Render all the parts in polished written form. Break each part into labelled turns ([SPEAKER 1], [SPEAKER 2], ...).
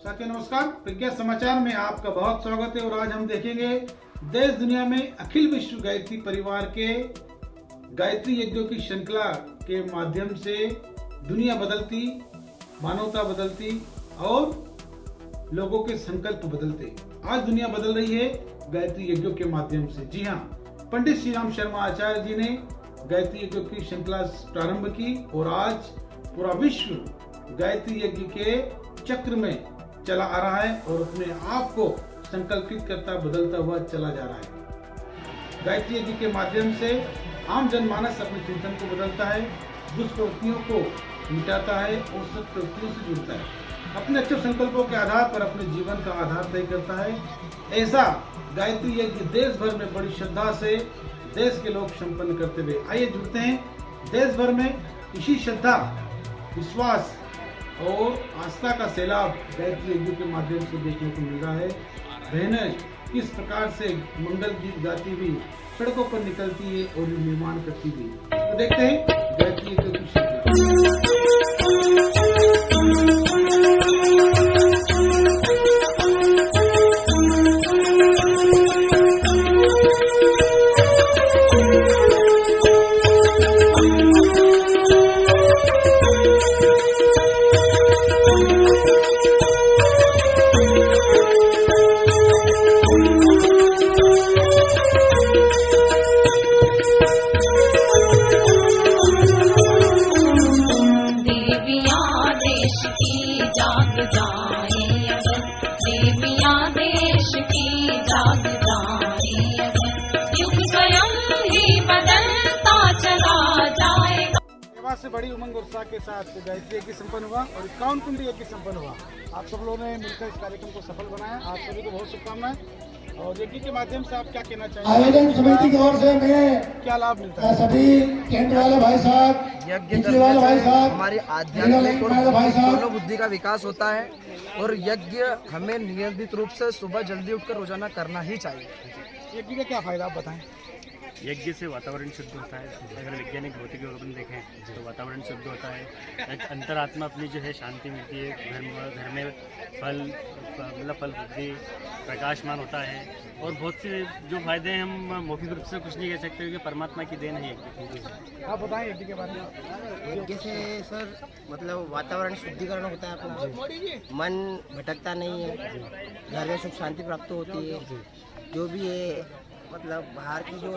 [SPEAKER 1] साथियों नमस्कार, प्रज्ञा समाचार में आपका बहुत स्वागत है। और आज हम देखेंगे देश दुनिया में अखिल विश्व गायत्री परिवार के गायत्री यज्ञों की श्रृंखला के माध्यम से दुनिया बदलती, मानवता बदलती और लोगों के संकल्प बदलते। आज दुनिया बदल रही है गायत्री यज्ञों के माध्यम से। जी हाँ, पंडित श्री राम शर्मा आचार्य जी ने गायत्री यज्ञों की श्रृंखला प्रारंभ की और आज पूरा विश्व गायत्री यज्ञ के चक्र में चला आ रहा है और अपने आप को संकल्पित करता, बदलता हुआ चला जा रहा है। गायत्री यज्ञ के माध्यम से आम जनमानस अपने चिंतन को बदलता है, दुष्प्रवृत्तियों को मिटाता है और सत्प्रवृत्तियों से जुड़ता है। अपने अच्छे संकल्पों के आधार पर अपने जीवन का आधार तय करता है। ऐसा गायत्री यज्ञ देश भर में बड़ी श्रद्धा से देश के लोग संपन्न करते हुए। आइए जुड़ते हैं देश भर में इसी श्रद्धा, विश्वास और आस्था का सैलाब गायत्री यज्ञ के माध्यम से देखने को मिल रहा है। बहनें किस प्रकार से मंगल गीत गाती हुई सड़कों पर निकलती है और निर्माण करती हुई। तो देखते हैं गायत्री यज्ञ की श्रृंखला। से बड़ी उमंग और उत्साह के साथ गायत्री यज्ञ संपन्न हुआ और 51 कुंडी यज्ञ संपन्न हुआ। आप सब लोगों ने मिलकर इस कार्यक्रम को सफल बनाया। आप सभी को बहुत शुभकामनाएं। और यज्ञ के माध्यम से आप क्या कहना चाहिए?
[SPEAKER 2] आयोजन समिति की ओर से मैं
[SPEAKER 1] क्या लाभ मिलता है?
[SPEAKER 2] सभी टेंट वाले भाई साहब,
[SPEAKER 3] यज्ञ करने से हमारी आध्यात्मिक और मनोबुद्धि का विकास होता है और यज्ञ हमें नियमित रूप से सुबह जल्दी उठकर रोजाना करना ही चाहिए।
[SPEAKER 1] यज्ञ का क्या फायदा आप बताएं?
[SPEAKER 4] यज्ञ से वातावरण शुद्ध होता है। अगर वैज्ञानिक भौतिक अवलोकन देखें तो वातावरण शुद्ध होता है, एक अंतरात्मा अपनी जो है शांति मिलती है, घर में फल वृद्धि प्रकाशमान होता है और बहुत से जो फायदे हैं हम मौखिक रूप से कुछ नहीं कह सकते क्योंकि परमात्मा की देन है यज्ञ।
[SPEAKER 1] आप बताएं यज्ञ के बारे में।
[SPEAKER 5] यज्ञ से सर मतलब वातावरण शुद्धिकरण होता है, अपना मन भटकता नहीं है, घर में सुख शांति प्राप्त होती है। जो भी है मतलब बाहर की जो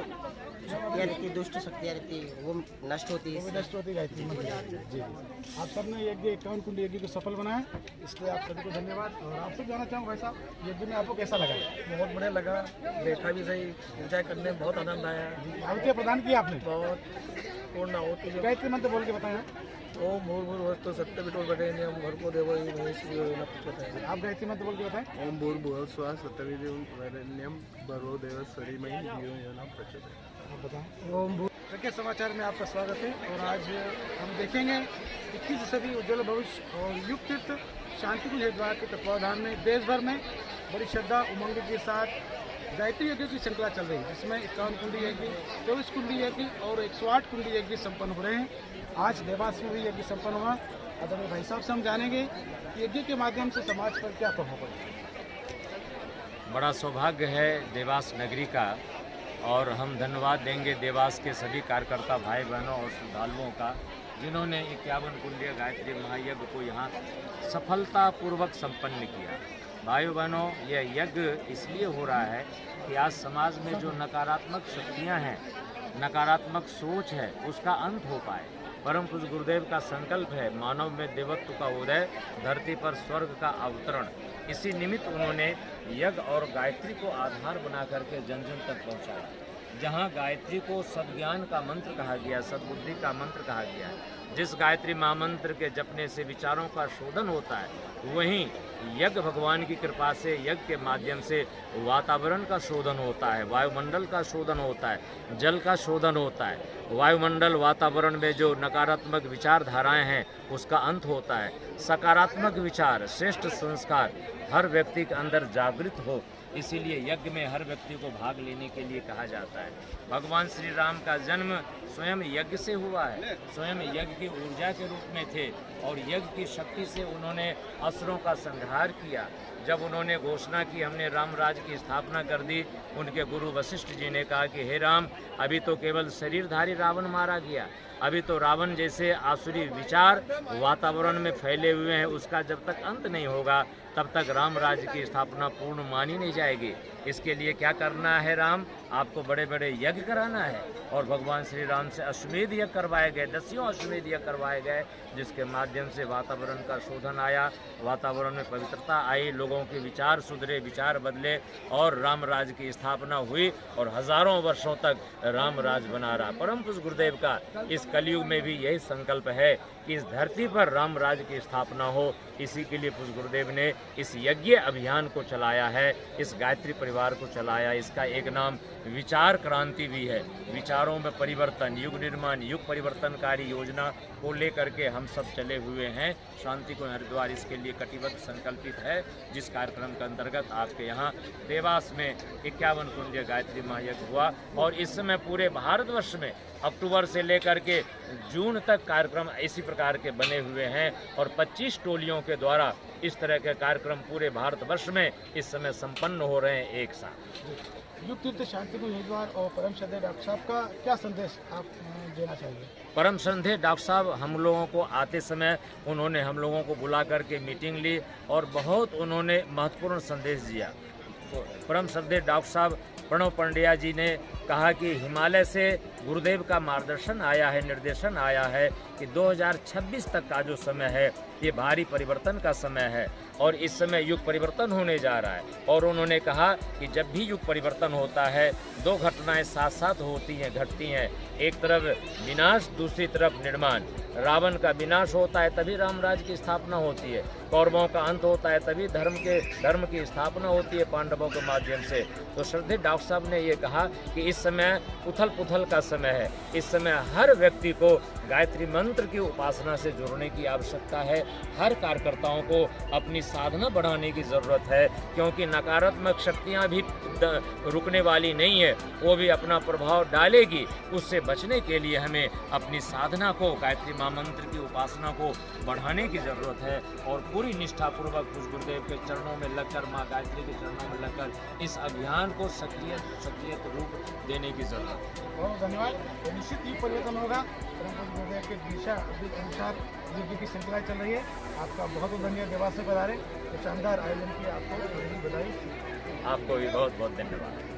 [SPEAKER 5] शक्तियाँ रहती है, दुष्ट शक्तियाँ रहती है, वो नष्ट होती है।
[SPEAKER 1] नष्ट होती है जी। आप सबने यज्ञ 51 कुंडी यज्ञ को सफल बनाया, इसलिए आप सभी को धन्यवाद। और आपसे जानना चाहूँगा भाई साहब, यज्ञ में आपको कैसा लगा?
[SPEAKER 3] बहुत बढ़िया लगा, बैठा भी सही, पूजा करने में बहुत आनंद आया।
[SPEAKER 1] आहुतियाँ प्रदान की आपने?
[SPEAKER 3] बहुत पूर्ण आहुति।
[SPEAKER 1] गायत्री मंत्र बोल के बताएं।
[SPEAKER 3] ओम भूर्भुवस्सु सत्यवितुर्वरेण्यं भर्गो देवो धीमहि धियो न प्रचोदयात्।
[SPEAKER 1] आप गायत्री मंत्र बोल के बताएं।
[SPEAKER 6] ओम भूर्भुवस्सुः सत्यवितुर्वरेण्यं भर्गो देवस्य धीमहि धियो न प्रचोदयात्।
[SPEAKER 1] आप बताएं। ओम भू प्रज्ञा समाचार में आपका स्वागत है। और आज हम देखेंगे 21वीं सदी उज्ज्वल भविष्य और युग तीर्थ शांतिकुंज हरिद्वार के तत्वावधान में देश भर में बड़ी श्रद्धा उमंग के साथ गायत्री यज्ञ की श्रृंखला चल रही है, जिसमें 51 कुंडी यज्ञ, 24 कुंडी यज्ञ और 108 कुंडी यज्ञ संपन्न हो रहे हैं। आज देवास में भी यज्ञ संपन्न हुआ। आदरणीय भाई साहब से हम जानेंगे कि यज्ञ के माध्यम से समाज पर क्या प्रभाव पड़ेगा।
[SPEAKER 7] बड़ा सौभाग्य है देवास नगरी का और हम धन्यवाद देंगे देवास के सभी कार्यकर्ता भाई बहनों और श्रद्धालुओं का, जिन्होंने 51 कुंडीय गायत्री महायज्ञ को यहाँ सफलतापूर्वक संपन्न किया। भाइयों बहनों, यह यज्ञ इसलिए हो रहा है कि आज समाज में जो नकारात्मक शक्तियाँ हैं, नकारात्मक सोच है, उसका अंत हो पाए। परम पूज्य गुरुदेव का संकल्प है मानव में देवत्व का उदय, धरती पर स्वर्ग का अवतरण। इसी निमित्त उन्होंने यज्ञ और गायत्री को आधार बना करके जन जन तक पहुँचाया। जहाँ गायत्री को सद्ज्ञान का मंत्र कहा गया, सद्बुद्धि का मंत्र कहा गया है, जिस गायत्री महामंत्र के जपने से विचारों का शोधन होता है, वहीं यज्ञ भगवान की कृपा से यज्ञ के माध्यम से वातावरण का शोधन होता है, वायुमंडल का शोधन होता है, जल का शोधन होता है। वायुमंडल वातावरण में जो नकारात्मक विचारधाराएं हैं उसका अंत होता है। सकारात्मक विचार, श्रेष्ठ संस्कार हर व्यक्ति के अंदर जागृत हो, इसीलिए यज्ञ में हर व्यक्ति को भाग लेने के लिए कहा जाता है। भगवान श्री राम का जन्म स्वयं यज्ञ से हुआ है। स्वयं यज्ञ की ऊर्जा के रूप में थे और यज्ञ की शक्ति से उन्होंने असुरों का संहार किया। जब उन्होंने घोषणा की हमने राम राज्य की स्थापना कर दी, उनके गुरु वशिष्ठ जी ने कहा कि हे राम, अभी तो केवल शरीरधारी रावण मारा गया, अभी तो रावण जैसे आसुरी विचार वातावरण में फैले हुए हैं, उसका जब तक अंत नहीं होगा तब तक राम राज्य की स्थापना पूर्ण मानी नहीं जाएगी। इसके लिए क्या करना है राम, आपको बड़े बड़े यज्ञ कराना है। और भगवान श्री राम से अश्वमेध यज्ञ करवाए गए, 10 अश्वमेध यज्ञ करवाए गए, जिसके माध्यम से वातावरण का शोधन आया, वातावरण में पवित्रता आई, लोगों के विचार सुधरे, विचार बदले और राम राज्य की स्थापना हुई और हजारों वर्षों तक राम राज्य बना रहा। परम पूज्य गुरुदेव का इस कलयुग में भी यही संकल्प है कि इस धरती पर राम राज्य की स्थापना हो। इसी के लिए पूज्य गुरुदेव ने इस यज्ञ अभियान को चलाया है, इस गायत्री परिवार को चलाया। इसका एक नाम विचार क्रांति भी है। विचारों में परिवर्तन, युग निर्माण, युग परिवर्तनकारी योजना को लेकर के हम सब चले हुए हैं। शांति को हरिद्वार इसके लिए कटिबद्ध संकल्पित है, जिस कार्यक्रम के अंतर्गत आपके यहाँ देवास में 51 कुंज गायत्री महायज्ञ हुआ और इस समय पूरे भारतवर्ष में अक्टूबर से लेकर के जून तक कार्यक्रम इसी प्रकार के बने हुए हैं और 25 टोलियों के द्वारा इस तरह के कार्यक्रम पूरे भारतवर्ष में इस समय संपन्न हो रहे हैं एक साथ।
[SPEAKER 1] युग तीर्थ शांति को हरिद्वार और परम श्रद्धेय डॉक्टर साहब का क्या संदेश आप देना चाहिए?
[SPEAKER 7] परम श्रद्धेय डॉक्टर साहब हम लोगों को आते समय उन्होंने हम लोगों को बुला करके मीटिंग ली और बहुत उन्होंने महत्वपूर्ण संदेश दिया। परम श्रद्धेय डॉक्टर साहब प्रणव पंड्या जी ने कहा कि हिमालय से गुरुदेव का मार्गदर्शन आया है, निर्देशन आया है कि 2026 तक का जो समय है ये भारी परिवर्तन का समय है और इस समय युग परिवर्तन होने जा रहा है। और उन्होंने कहा कि जब भी युग परिवर्तन होता है 2 घटनाएं साथ साथ होती हैं, घटती हैं। एक तरफ विनाश, दूसरी तरफ निर्माण। रावण का विनाश होता है तभी राम राज्य की स्थापना होती है, कौरवों का अंत होता है तभी धर्म की स्थापना होती है पांडवों के माध्यम से। तो श्रद्धेय डॉक्टर साहब ने ये कहा कि इस समय उथल पुथल का समय है, इस समय हर व्यक्ति को गायत्री मंत्र की उपासना से जुड़ने की आवश्यकता है। हर कार्यकर्ताओं को अपनी साधना बढ़ाने की ज़रूरत है, क्योंकि नकारात्मक शक्तियां भी रुकने वाली नहीं है, वो भी अपना प्रभाव डालेगी। उससे बचने के लिए हमें अपनी साधना को, गायत्री मंत्र की उपासना को बढ़ाने की ज़रूरत है और पूरी निष्ठापूर्वक पूज्य गुरुदेव के चरणों में लगकर, माँ गायत्री के चरणों में लगकर इस अभियान को सक्रिय रूप देने की ज़रूरत है।
[SPEAKER 1] बहुत धन्यवाद। निश्चित ही परिवर्तन होगा। परम पूज्य गुरुदेव के दिशा अनुसार यज्ञ की श्रृंखला चल रही है। आपका बहुत बहुत धन्यवाद देवास से पधारे, तो शानदार आयोजन की आपको बधाई।
[SPEAKER 7] आपको भी बहुत बहुत धन्यवाद।